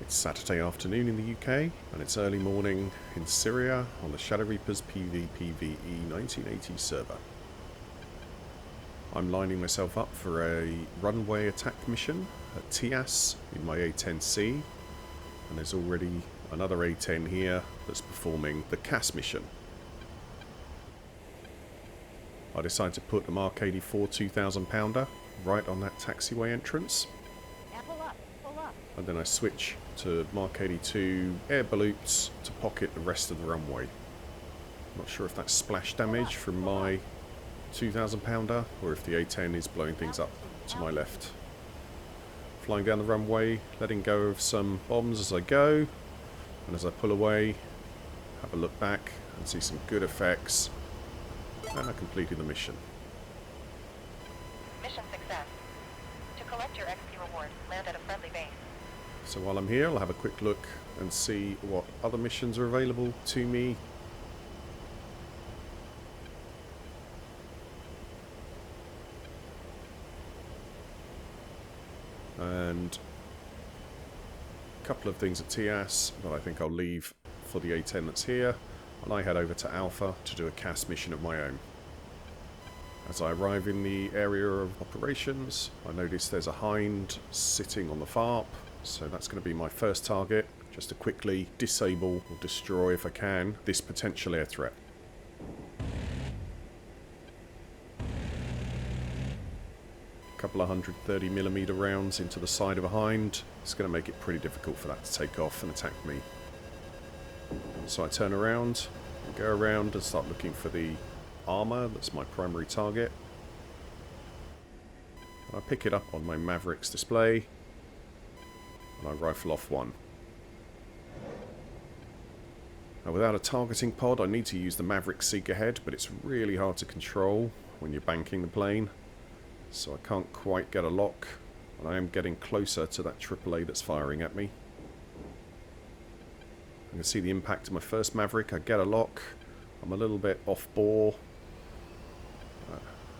It's Saturday afternoon in the UK, and it's early morning in Syria on the ShadowReapers PvPvE 1980 server. I'm lining myself up for a runway attack mission at TIAS in my A10C, and there's already another A10 here that's performing the CAS mission. I decided to put the Mark 84 2,000 pounder right on that taxiway entrance. And then I switch to Mark 82 air balloons to pocket the rest of the runway. Not sure if that's splash damage from my 2,000 pounder or if the A10 is blowing things up to my left. Flying down the runway, letting go of some bombs as I go, and as I pull away, have a look back and see some good effects, and I completed the mission. Mission success. To collect your XP reward, land at a friendly base. So while I'm here, I'll have a quick look and see what other missions are available to me. And a couple of things at TIAS that I think I'll leave for the A10 that's here. And I head over to Alpha to do a CAS mission of my own. As I arrive in the area of operations, I notice there's a Hind sitting on the FARP. So that's going to be my first target, just to quickly disable or destroy, if I can, this potential air threat. A couple of 130mm rounds into the side of a Hind. It's going to make it pretty difficult for that to take off and attack me. So I turn around, and go around and start looking for the armor that's my primary target. I pick it up on my Mavericks display, and I rifle off one. Now without a targeting pod, I need to use the Maverick Seeker head, but it's really hard to control when you're banking the plane, so I can't quite get a lock, and I am getting closer to that AAA that's firing at me. I can see the impact of my first Maverick. I get a lock, I'm a little bit off bore,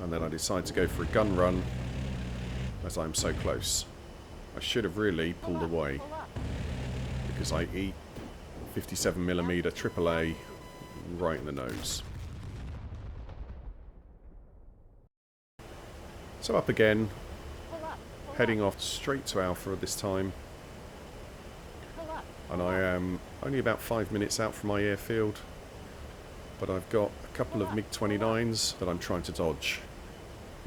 and then I decide to go for a gun run as I'm so close. I should have really pulled away because I eat 57mm AAA right in the nose. So up again, heading off straight to Alpha this time, and I am only about 5 minutes out from my airfield, but I've got a couple of MiG-29s that I'm trying to dodge.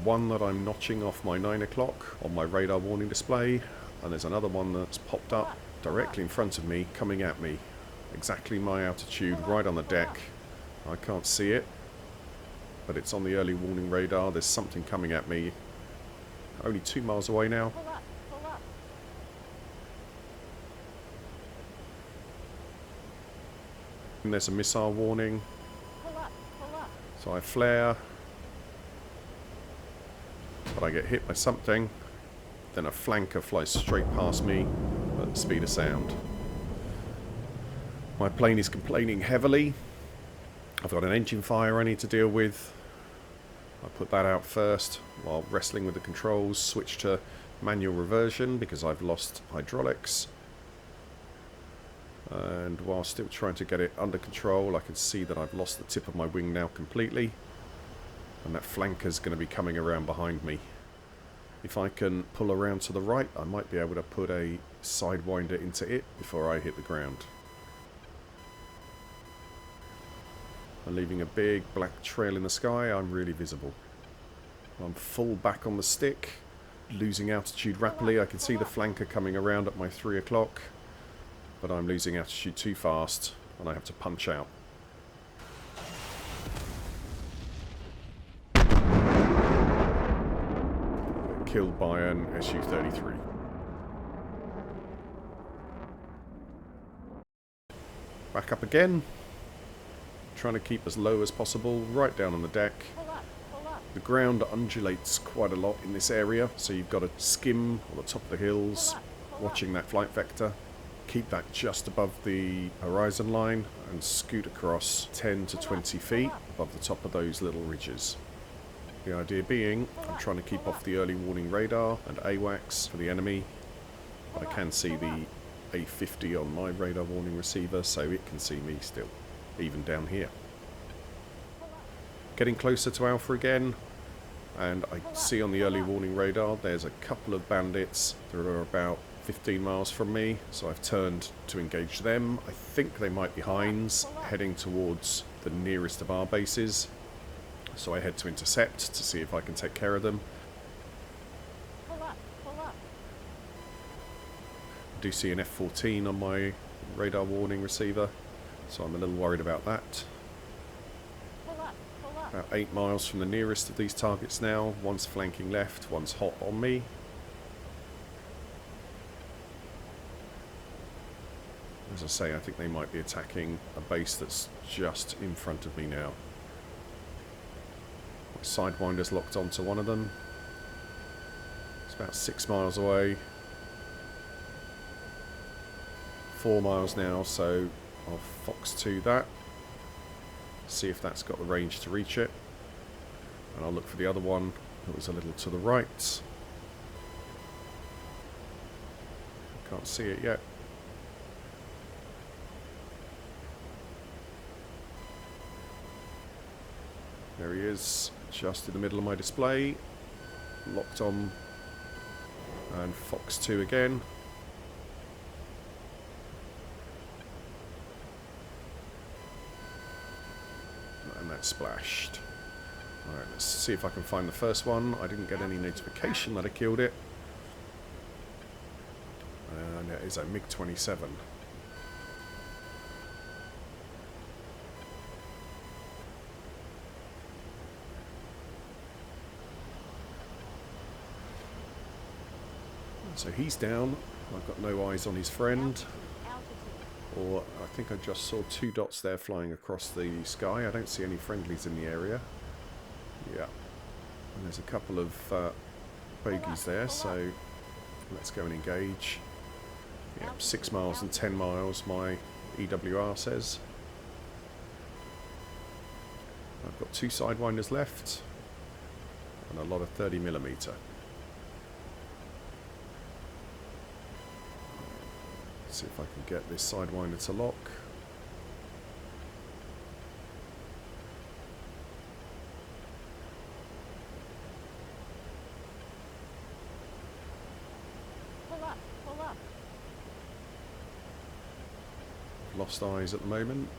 One that I'm notching off my 9 o'clock on my radar warning display, and there's another one that's popped up directly in front of me, coming at me. Exactly my altitude, right on the deck. I can't see it, but it's on the early warning radar. There's something coming at me. Only 2 miles away now. And there's a missile warning. So I flare, but I get hit by something. Then a flanker flies straight past me at the speed of sound. My plane is complaining heavily. I've got an engine fire I need to deal with. I put that out first while wrestling with the controls. Switch to manual reversion because I've lost hydraulics. And while still trying to get it under control, I can see that I've lost the tip of my wing now completely. And that flanker's going to be coming around behind me. If I can pull around to the right, I might be able to put a sidewinder into it before I hit the ground. And leaving a big black trail in the sky, I'm really visible. I'm full back on the stick, losing altitude rapidly. I can see the flanker coming around at my 3 o'clock, but I'm losing altitude too fast, and I have to punch out. Killed by an Su-33. Back up again. Trying to keep as low as possible, right down on the deck. The ground undulates quite a lot in this area, so you've got to skim on the top of the hills, watching that flight vector. Keep that just above the horizon line and scoot across 10 to 20 feet above the top of those little ridges. The idea being, I'm trying to keep off the early warning radar and AWACS for the enemy, but I can see the A50 on my radar warning receiver, so it can see me still, even down here. Getting closer to Alpha again, and I see on the early warning radar there's a couple of bandits that are about 15 miles from me, so I've turned to engage them. I think they might be Hinds, heading towards the nearest of our bases, so I head to intercept to see if I can take care of them. I do see an F-14 on my radar warning receiver, so I'm a little worried about that. About 8 miles from the nearest of these targets now. One's flanking left, one's hot on me. As I say, I think they might be attacking a base that's just in front of me now. My Sidewinder's locked onto one of them. It's about 6 miles away. 4 miles now, so I'll Fox 2 that. See if that's got the range to reach it. And I'll look for the other one that was a little to the right. Can't see it yet. There he is, just in the middle of my display. Locked on. And Fox 2 again. And that splashed. Alright, let's see if I can find the first one. I didn't get any notification that I killed it. And it is a MiG-27. So he's down. I've got no eyes on his friend. Or I think I just saw 2 dots there flying across the sky. I don't see any friendlies in the area. Yeah. And there's a couple of bogies there, so let's go and engage. Yeah, 6 miles and 10 miles, my EWR says. I've got 2 Sidewinders left, and a lot of 30mm. See if I can get this Sidewinder to lock. Pull up. Lost eyes at the moment.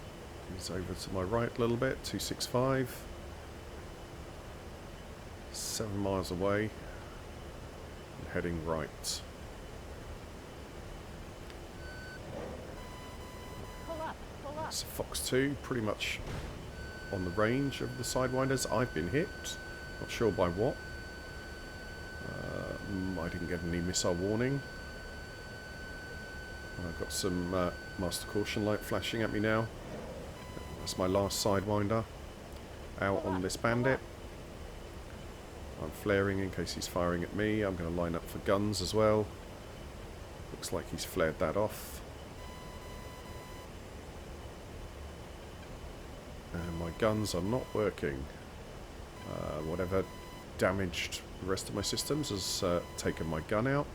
He's over to my right a little bit, 265. 7 miles away. And heading right. It's Fox 2, pretty much on the range of the Sidewinders. I've been hit, not sure by what. I didn't get any missile warning. I've got some master caution light flashing at me now. That's my last Sidewinder out on this bandit. I'm flaring in case he's firing at me. I'm going to line up for guns as well. Looks like he's flared that off. And my guns are not working. Whatever damaged the rest of my systems has taken my gun out.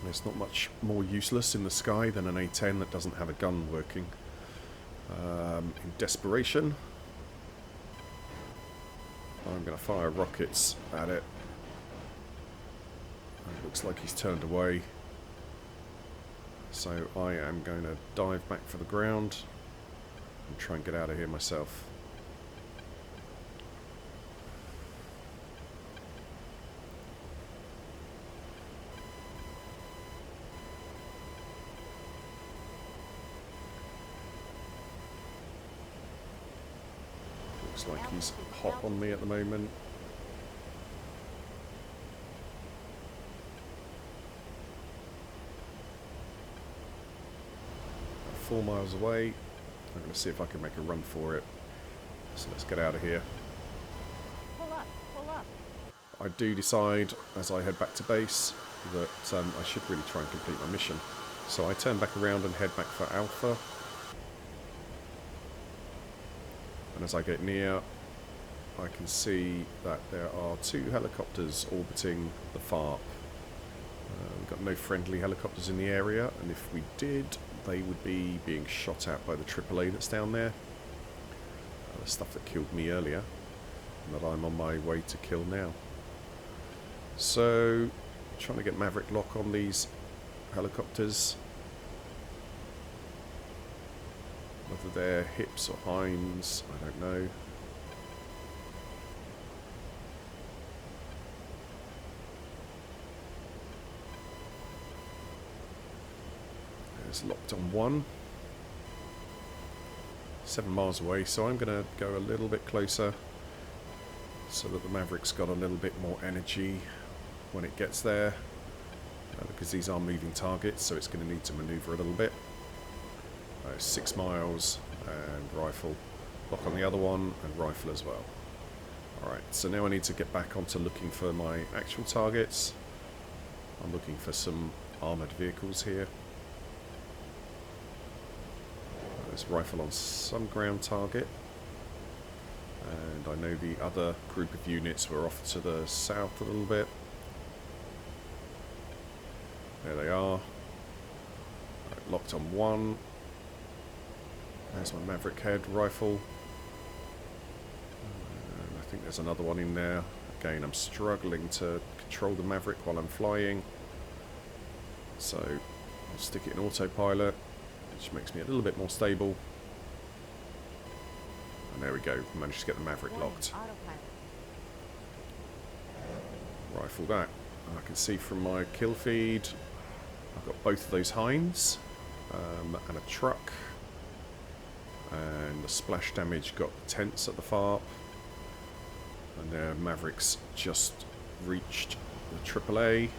There's not much more useless in the sky than an A10 that doesn't have a gun working. In desperation, I'm going to fire rockets at it. It looks like he's turned away. So I am going to dive back for the ground and try and get out of here myself. Looks like he's hot on me at the moment. About 4 miles away. I'm going to see if I can make a run for it. So let's get out of here. Pull up. I do decide, as I head back to base, that I should really try and complete my mission. So I turn back around and head back for Alpha. And as I get near, I can see that there are 2 helicopters orbiting the FARP. We've got no friendly helicopters in the area, and if we did, they would be being shot at by the AAA that's down there. The stuff that killed me earlier, and that I'm on my way to kill now. So, trying to get Maverick lock on these helicopters. Whether they're hips or hinds, I don't know. There's locked on one. 7 miles away, so I'm going to go a little bit closer so that the Maverick's got a little bit more energy when it gets there, because these are moving targets, so it's going to need to maneuver a little bit. 6 miles, and rifle. Lock on the other one, and rifle as well. Alright, so now I need to get back onto looking for my actual targets. I'm looking for some armoured vehicles here. There's rifle on some ground target. And I know the other group of units were off to the south a little bit. There they are. Right, locked on one. There's my Maverick head rifle. And I think there's another one in there. Again, I'm struggling to control the Maverick while I'm flying. So I'll stick it in autopilot, which makes me a little bit more stable. And there we go, managed to get the Maverick locked. Rifle that. And I can see from my kill feed, I've got both of those hinds, and a truck. And the splash damage got the tents at the FARP. And their Mavericks just reached the AAA.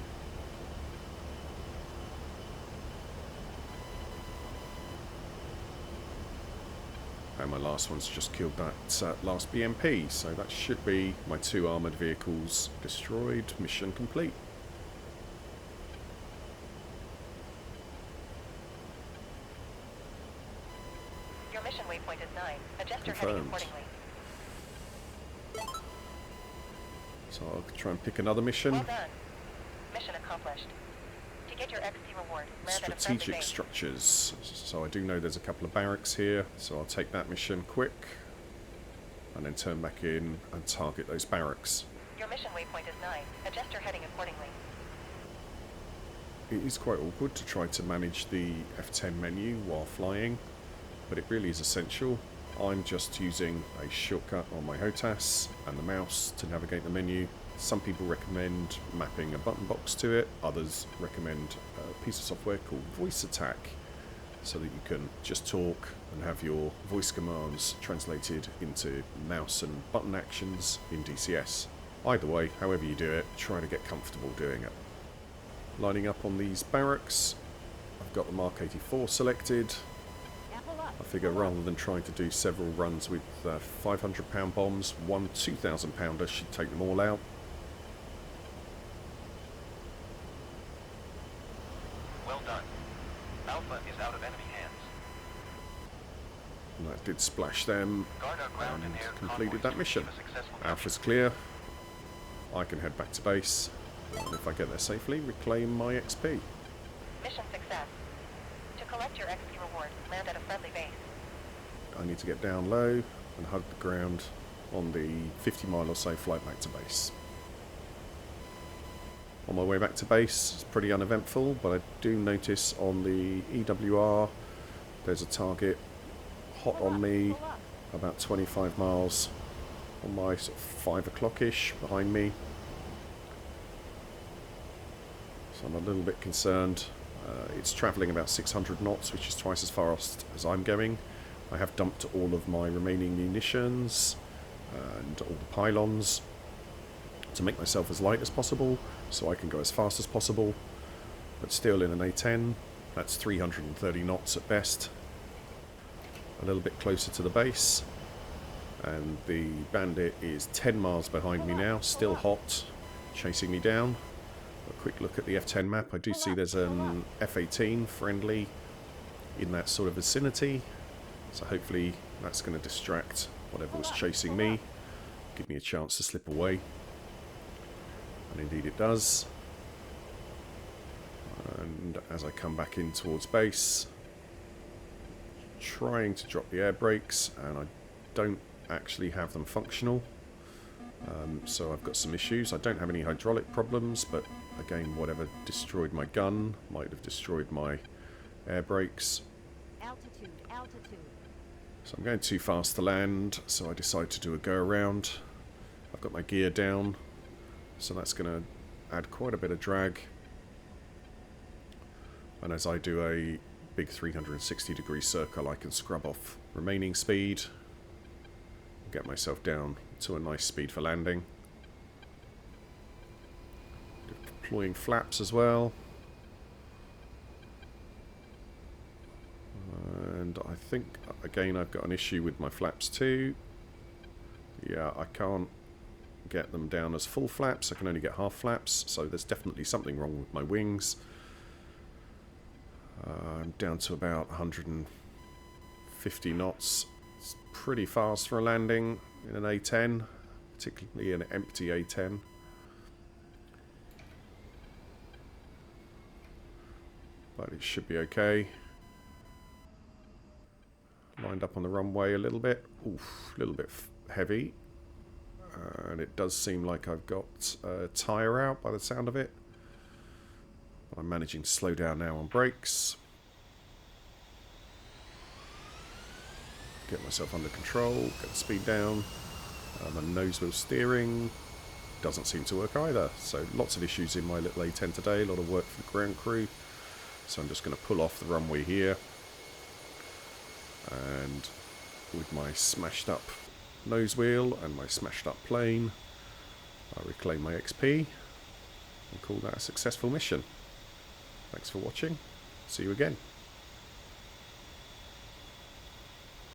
And my last one's just killed that last BMP, so that should be my 2 armoured vehicles destroyed. Mission complete. Your mission waypoint is 9. Adjust your heading accordingly. So I'll try and pick another mission. Well done. Mission accomplished. To get your XP reward, land at a friendly Strategic base. structures. So I do know there's a couple of barracks here, so I'll take that mission quick and then turn back in and target those barracks. Your mission waypoint is 9. Adjust your heading accordingly. It is quite awkward to try to manage the F10 menu while flying, but it really is essential. I'm just using a shortcut on my HOTAS and the mouse to navigate the menu. Some people recommend mapping a button box to it, others recommend a piece of software called Voice Attack, so that you can just talk and have your voice commands translated into mouse and button actions in DCS. Either way, however you do it, try to get comfortable doing it. Lining up on these barracks, I've got the Mark 84 selected. I figure rather than trying to do several runs with 500-pound bombs, one 2,000-pounder should take them all out. Well done. Alpha is out of enemy hands. And that did splash them Guard our ground and air and completed that convoys to mission. achieve a successful Alpha's clear. I can head back to base, and if I get there safely, reclaim my XP. Mission success. To collect your XP reward, land at a friendly base. I need to get down low and hug the ground on the 50-mile or so flight back to base. On my way back to base, it's pretty uneventful, but I do notice on the EWR there's a target hot on me about 25 miles on my sort of 5 o'clock-ish behind me. So I'm a little bit concerned. It's travelling about 600 knots, which is twice as fast as I'm going. I have dumped all of my remaining munitions and all the pylons to make myself as light as possible, so I can go as fast as possible. But still, in an A10, that's 330 knots at best. A little bit closer to the base, and the bandit is 10 miles behind me now, still hot, chasing me down. A quick look at the F10 map. I do see there's an F18 friendly in that sort of vicinity, so hopefully that's going to distract whatever was chasing me, give me a chance to slip away, and indeed it does. And as I come back in towards base, trying to drop the air brakes, and I don't actually have them functional. So I've got some issues. I don't have any hydraulic problems, but again, whatever destroyed my gun might have destroyed my air brakes. Altitude, altitude. So I'm going too fast to land, so I decide to do a go around. I've got my gear down, so that's going to add quite a bit of drag. And as I do a big 360-degree circle, I can scrub off remaining speed, get myself down to a nice speed for landing. Deploying flaps as well. And I think, again, I've got an issue with my flaps too. Yeah, I can't get them down as full flaps. I can only get half flaps, so there's definitely something wrong with my wings. I'm down to about 150 knots. It's pretty fast for a landing in an A10, particularly an empty A10. But it should be okay. Lined up on the runway a little bit. Oof, a little bit heavy. And it does seem like I've got a tyre out by the sound of it. But I'm managing to slow down now on brakes. Get myself under control, get the speed down. My nose wheel steering doesn't seem to work either. So lots of issues in my little A10 today, a lot of work for the ground crew. So I'm just going to pull off the runway here. And with my smashed up nose wheel and my smashed up plane, I reclaim my XP and call that a successful mission. Thanks for watching. See you again.